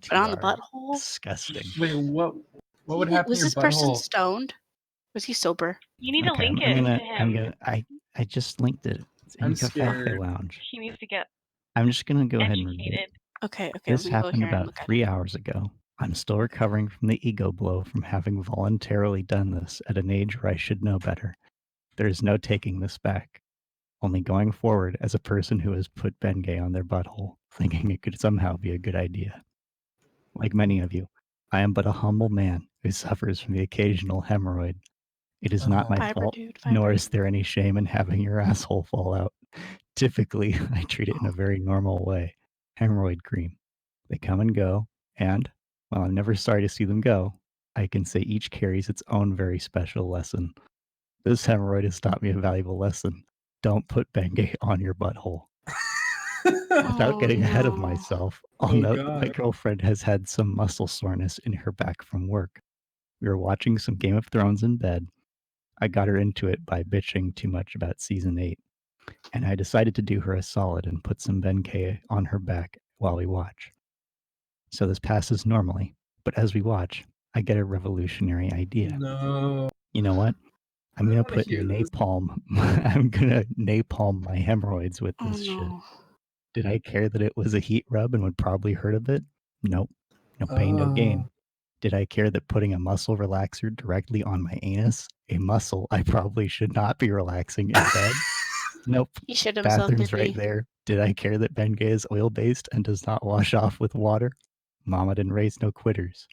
But on the TR. butthole? Disgusting. Wait, what would happen Was to your this person butthole? stoned? Was he sober? You need to Okay, link I'm it gonna, to him. I just linked it. It's in I'm Cafe scared. Lounge. He needs to get I'm just gonna go ahead and read it. educated. Okay, This let me go happened here and about look at 3 it. hours ago. I'm still recovering from the ego blow from having voluntarily done this at an age where I should know better. There is no taking this back. Only going forward as a person who has put Bengay on their butthole, thinking it could somehow be a good idea. Like many of you, I am but a humble man who suffers from the occasional hemorrhoid. It is not my Fiber, fault, dude, fiber. nor is there any shame in having your asshole fall out. Typically, I treat it in a very normal way. Hemorrhoid cream. They come and go, and, while I'm never sorry to see them go, I can say each carries its own very special lesson. This hemorrhoid has taught me a valuable lesson. Don't put Bengay on your butthole. Without getting ahead of myself, I'll note that my girlfriend has had some muscle soreness in her back from work. We were watching some Game of Thrones in bed. I got her into it by bitching too much about season 8, and I decided to do her a solid and put some Bengay on her back while we watch. So this passes normally, but as we watch, I get a revolutionary idea. No. You know what? I'm gonna wanna put hear this. napalm. I'm gonna napalm my hemorrhoids with this shit. Did I care that it was a heat rub and would probably hurt a bit? Nope. No pain, no gain. Did I care that putting a muscle relaxer directly on my anus, a muscle I probably should not be relaxing in bed? Nope. He shit himself, Bathroom's did right he? there. Did I care that Bengay is oil-based and does not wash off with water? Mama didn't raise no quitters.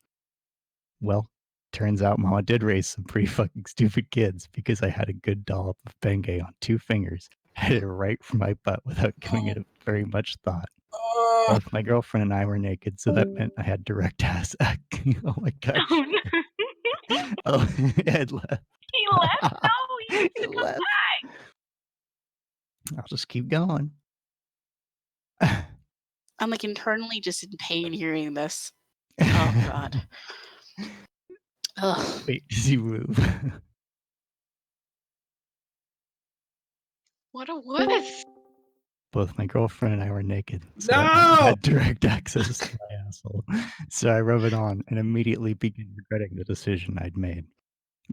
Well, turns out Mama did raise some pretty fucking stupid kids because I had a good dollop of Bengay on 2 fingers, had it right from my butt without giving it very much thought. Both my girlfriend and I were naked, so that meant I had direct ass acting. Oh my gosh. Oh, Ed left. He left? No, he needs to come left. back. I'll just keep going. I'm like internally just in pain hearing this. Oh god. Ugh. Wait, does he move? What a wuss. Both my girlfriend and I were naked, so No! that meant I had direct access to my asshole. So I rub it on and immediately begin regretting the decision I'd made.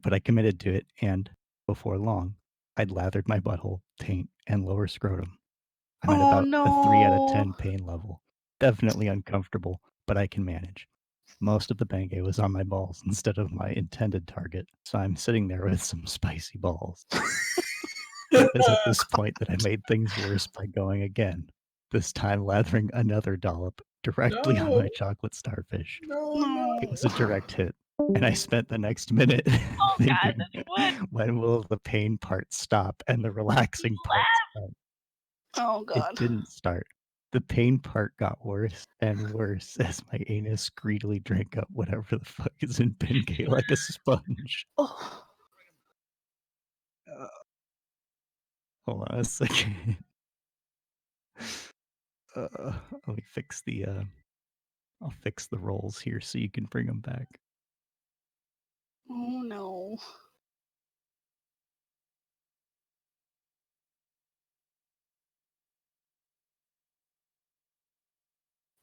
But I committed to it, and before long, I'd lathered my butthole, taint, and lower scrotum. I'm at about a 3 out of 10 pain level. Definitely uncomfortable, but I can manage. Most of the Bengay was on my balls instead of my intended target, so I'm sitting there with some spicy balls. It was at this point that I made things worse by going again, this time lathering another dollop directly on my chocolate starfish. It was a direct hit, and I spent the next minute thinking, when will the pain part stop and the relaxing part start? Oh god. It didn't start. The pain part got worse and worse as my anus greedily drank up whatever the fuck is in Bengay like a sponge. Oh. Hold on a second. Let me fix the I'll fix the rolls here so you can bring them back. Oh no.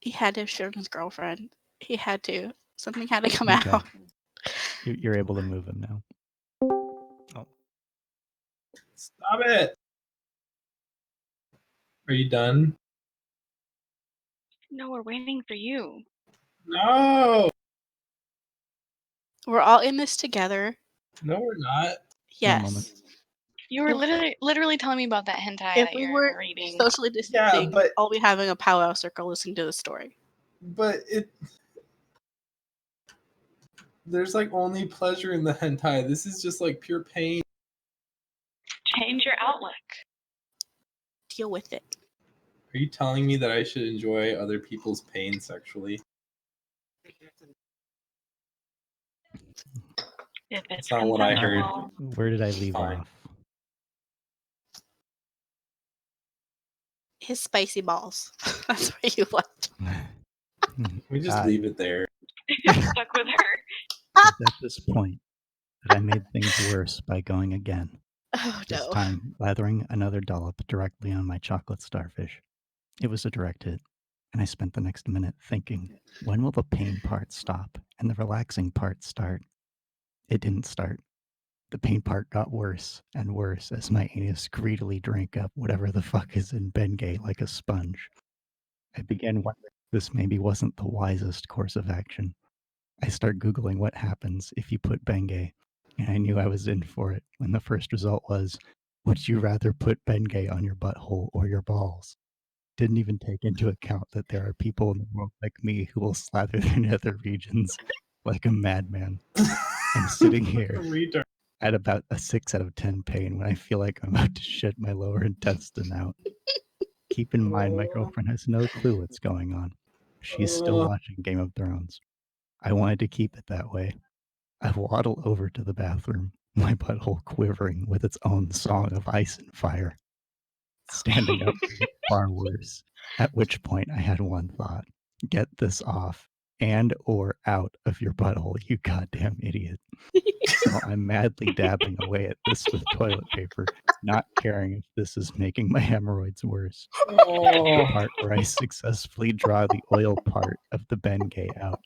He had to show his girlfriend. He had to. Something had to come out. You're able to move him now. Oh. Stop it! Are you done? No, we're waiting for you. No! We're all in this together. No, we're not. Yes. You were literally telling me about that hentai If that we you're were reading. socially distancing, but I'll be having a powwow circle listening to the story. But there's like only pleasure in the hentai. This is just like pure pain. Change your outlook. Deal with it. Are you telling me that I should enjoy other people's pain sexually? If it's not what I heard. Where did I leave off? His spicy balls. That's where you left. We just leave it there. Stuck with her. It's at this point that I made things worse by going again. This time, lathering another dollop directly on my chocolate starfish. It was a direct hit. And I spent the next minute thinking, when will the pain part stop and the relaxing part start? It didn't start. The pain part got worse and worse as my anus greedily drank up whatever the fuck is in Bengay like a sponge. I began wondering if this maybe wasn't the wisest course of action. I start Googling what happens if you put Bengay, and I knew I was in for it when the first result was, would you rather put Bengay on your butthole or your balls? Didn't even take into account that there are people in the world like me who will slather their nether regions like a madman. I'm sitting here Retard. at about a 6 out of 10 pain when I feel like I'm about to shit my lower intestine out. Keep in mind, my girlfriend has no clue what's going on. She's still watching Game of Thrones. I wanted to keep it that way. I waddle over to the bathroom, my butthole quivering with its own song of ice and fire. Standing up made it far worse, at which point I had one thought. Get this off and or out of your butthole, you goddamn idiot. So I'm madly dabbing away at this with toilet paper, not caring if this is making my hemorrhoids worse. The part where I successfully draw the oil part of the Bengay out,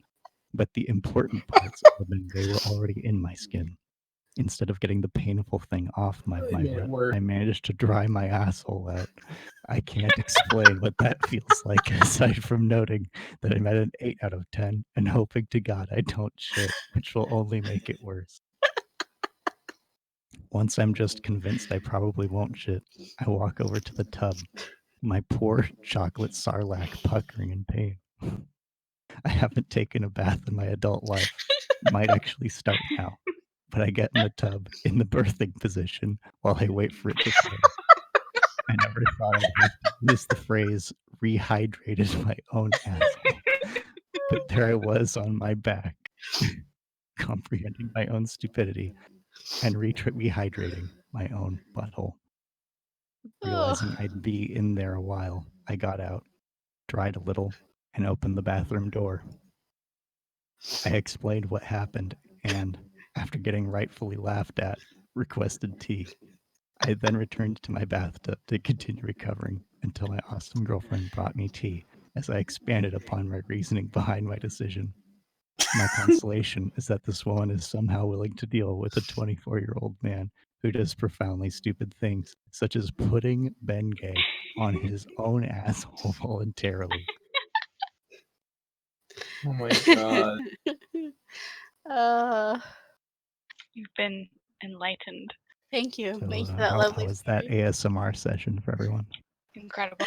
but the important parts of the Bengay were already in my skin. Instead of getting the painful thing off my butt, I managed to dry my asshole out. I can't explain what that feels like, aside from noting that I'm at an 8 out of 10 and hoping to God I don't shit, which will only make it worse. Once I'm just convinced I probably won't shit, I walk over to the tub, my poor chocolate sarlacc puckering in pain. I haven't taken a bath in my adult life. Might actually start now. But I get in the tub in the birthing position while I wait for it to fill. I never thought I'd have to use the phrase rehydrated my own asshole. But there I was on my back, comprehending my own stupidity and rehydrating my own butthole. Realizing I'd be in there a while, I got out, dried a little, and opened the bathroom door. I explained what happened and, after getting rightfully laughed at, requested tea. I then returned to my bathtub to continue recovering until my awesome girlfriend brought me tea as I expanded upon my reasoning behind my decision. My consolation is that this woman is somehow willing to deal with a 24-year-old man who does profoundly stupid things, such as putting Bengay on his own asshole voluntarily. Oh my god. uh, You've been enlightened. thank you. So, Thank you for that how lovely was that story. ASMR session for everyone? Incredible.